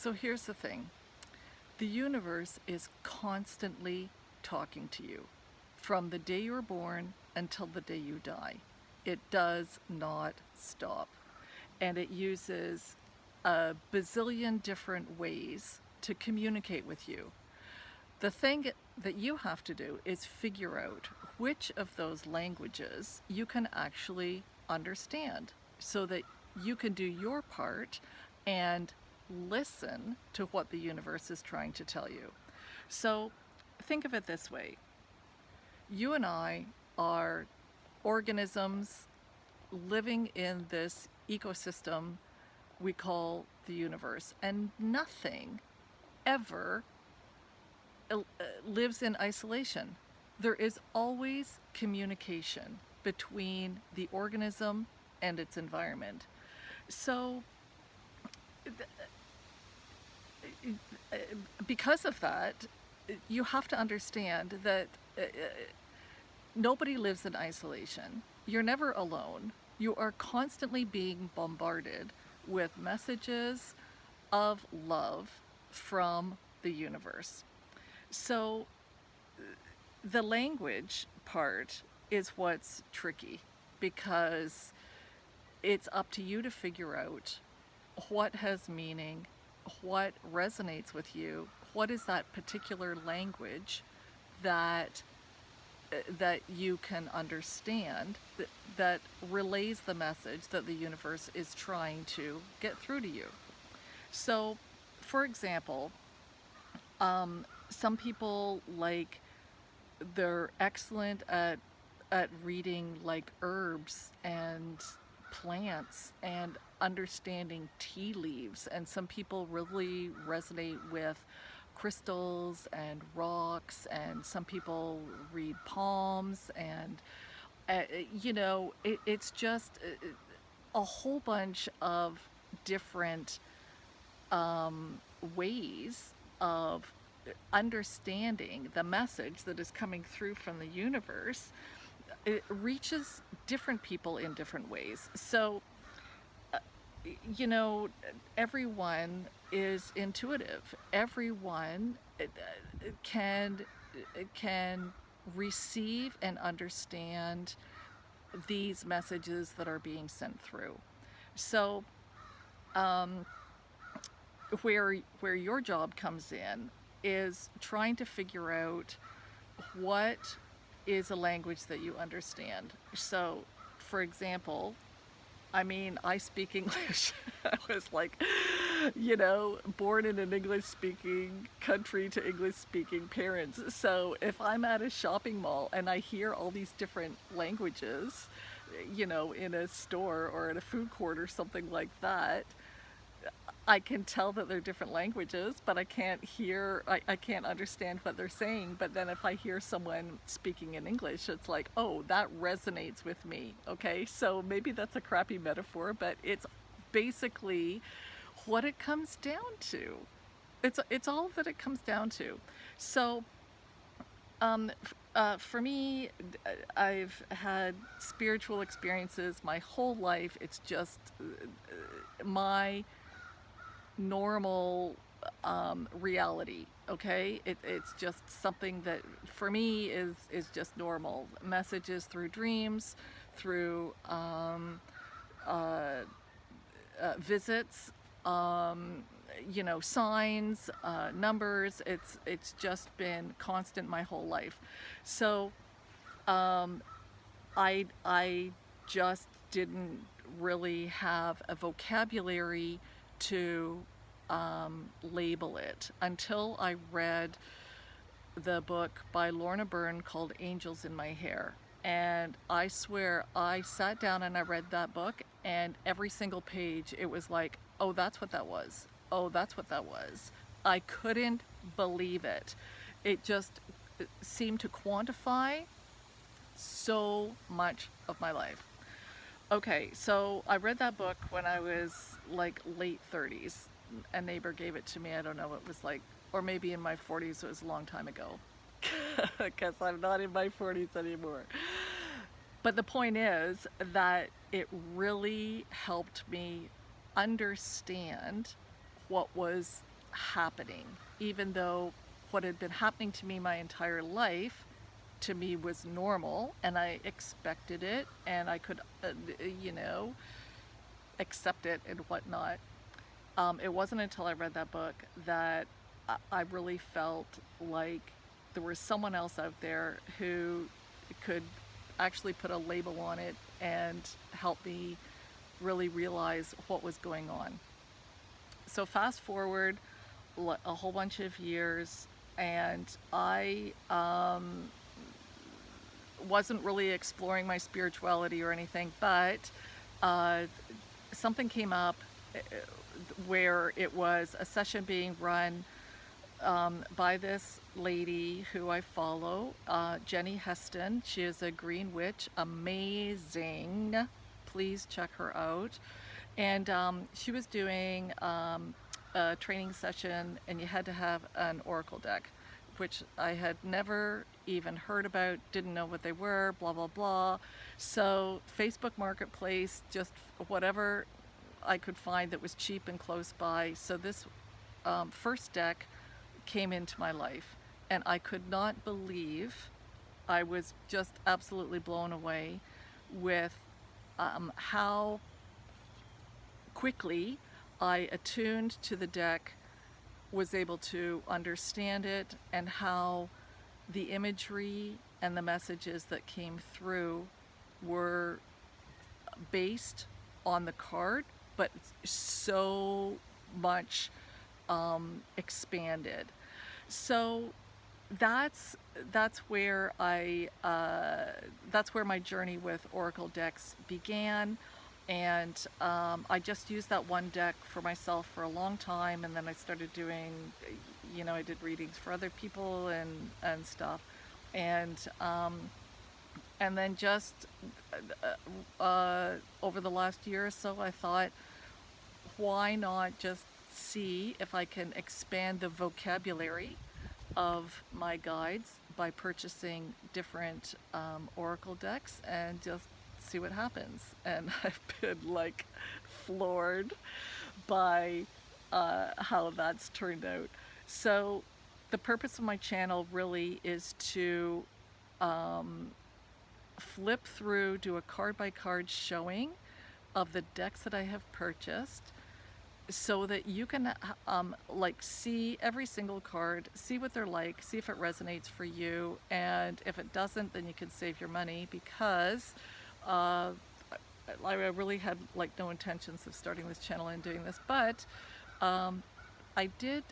So here's the thing. The universe is constantly talking to you from the day you're born until the day you die. It does not stop. And it uses a bazillion different ways to communicate with you. The thing that you have to do is figure out which of those languages you can actually understand so that you can do your part and listen to what the universe is trying to tell you. So think of it this way. You and I are organisms living in this ecosystem we call the universe, and nothing ever lives in isolation. There is always communication between the organism and its environment. So, because of that, you have to understand that nobody lives in isolation. You're never alone. You are constantly being bombarded with messages of love from the universe. So the language part is what's tricky, because it's up to you to figure out what has meaning, what resonates with you, what is that particular language that you can understand, that relays the message that the universe is trying to get through to you. So, for example, some people, like, they're excellent at reading like herbs and plants and understanding tea leaves, and some people really resonate with crystals and rocks, and some people read palms, and it's just a whole bunch of different ways of understanding the message that is coming through from the universe. It reaches different people in different ways. So, you know, everyone is intuitive. Everyone can receive and understand these messages that are being sent through. So, where your job comes in is trying to figure out what is a language that you understand. So, for example, I mean, I speak English. I was like, born in an English-speaking country to English-speaking parents. So if I'm at a shopping mall and I hear all these different languages, in a store or in a food court or something like that, I can tell that they're different languages, but I can't understand what they're saying. But then if I hear someone speaking in English, it's like, oh, that resonates with me. Okay, so maybe that's a crappy metaphor, but it's basically what it comes down to. It's all that it comes down to. So, for me, I've had spiritual experiences my whole life. It's just my normal reality. Okay, it's just something that for me is just normal. Messages through dreams, through visits, signs, numbers. It's just been constant my whole life. So I just didn't really have a vocabulary to label it until I read the book by Lorna Byrne called Angels in My Hair. And I swear, I sat down and I read that book, and every single page it was like, oh, that's what that was. Oh, that's what that was. I couldn't believe it. It just seemed to quantify so much of my life. Okay, so I read that book when I was like late 30s. A neighbor gave it to me. I don't know, it was like, or maybe in my 40s. It was a long time ago, because I'm not in my 40s anymore. But the point is that it really helped me understand what was happening, even though what had been happening to me my entire life to me was normal and I expected it and I could, you know, accept it and whatnot. It wasn't until I read that book that I really felt like there was someone else out there who could actually put a label on it and help me really realize what was going on. So fast forward a whole bunch of years, and I wasn't really exploring my spirituality or anything, but uh, something came up where it was a session being run by this lady who I follow, Jenny Heston. She is a green witch, amazing. Please check her out. And she was doing a training session, and you had to have an oracle deck, which I had never even heard about, didn't know what they were, blah, blah, blah. So Facebook Marketplace, just whatever I could find that was cheap and close by. So this first deck came into my life, and I could not believe, I was just absolutely blown away with how quickly I attuned to the deck, was able to understand it, and how the imagery and the messages that came through were based on the card, but so much expanded. So that's where that's where my journey with oracle decks began. And I just used that one deck for myself for a long time, and then I started doing, you know, I did readings for other people and stuff, and then just over the last year or so, I thought, why not just see if I can expand the vocabulary of my guides by purchasing different oracle decks and just see what happens. And I've been like floored by how that's turned out. So the purpose of my channel really is to flip through, do a card by card showing of the decks that I have purchased, so that you can like see every single card, see what they're like, see if it resonates for you, and if it doesn't, then you can save your money, because I really had like no intentions of starting this channel and doing this, but I did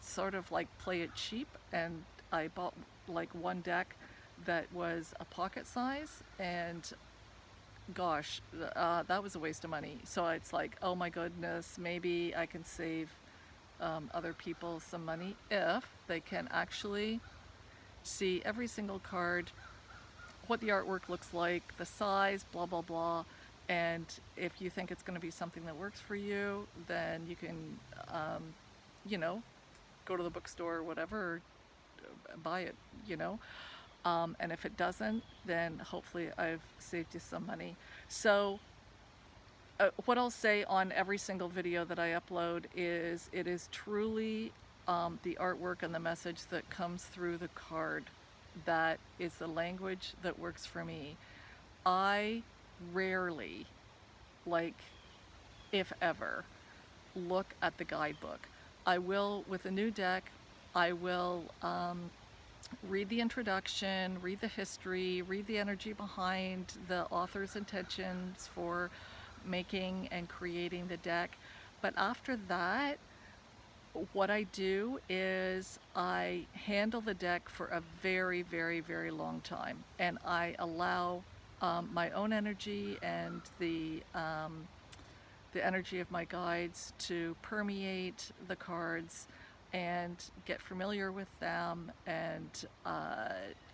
sort of like play it cheap, and I bought like one deck that was a pocket size, and gosh, that was a waste of money. So it's like, oh my goodness, maybe I can save other people some money if they can actually see every single card, what the artwork looks like, the size, blah, blah, blah. And if you think it's going to be something that works for you, then you can, you know, go to the bookstore or whatever, buy it, you know. And if it doesn't, then hopefully I've saved you some money. So what I'll say on every single video that I upload is, it is truly the artwork and the message that comes through the card that is the language that works for me. I rarely, like if ever, look at the guidebook. I will, with a new deck, I will read the introduction, read the history, read the energy behind the author's intentions for making and creating the deck. But after that, what I do is I handle the deck for a very, very, very long time, and I allow my own energy and the energy of my guides to permeate the cards and get familiar with them and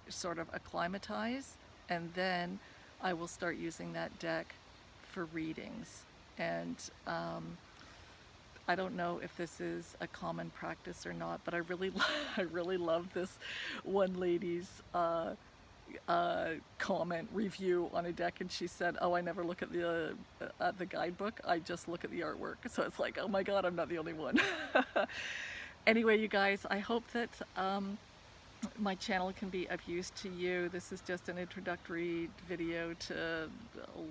sort of acclimatize, and then I will start using that deck for readings. And I don't know if this is a common practice or not, but I really, I really love this one lady's comment, review on a deck, and she said, "Oh, I never look at the guidebook. I just look at the artwork." So it's like, oh my God, I'm not the only one. Anyway, you guys, I hope that my channel can be of use to you. This is just an introductory video to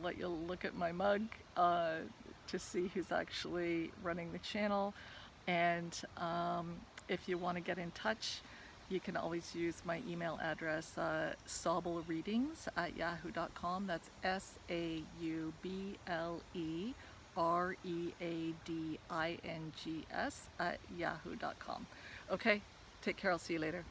let you look at my mug, to see who's actually running the channel. And if you want to get in touch, you can always use my email address, saublereadings@yahoo.com. That's SAUBLEREADINGS @yahoo.com. Okay, take care. I'll see you later.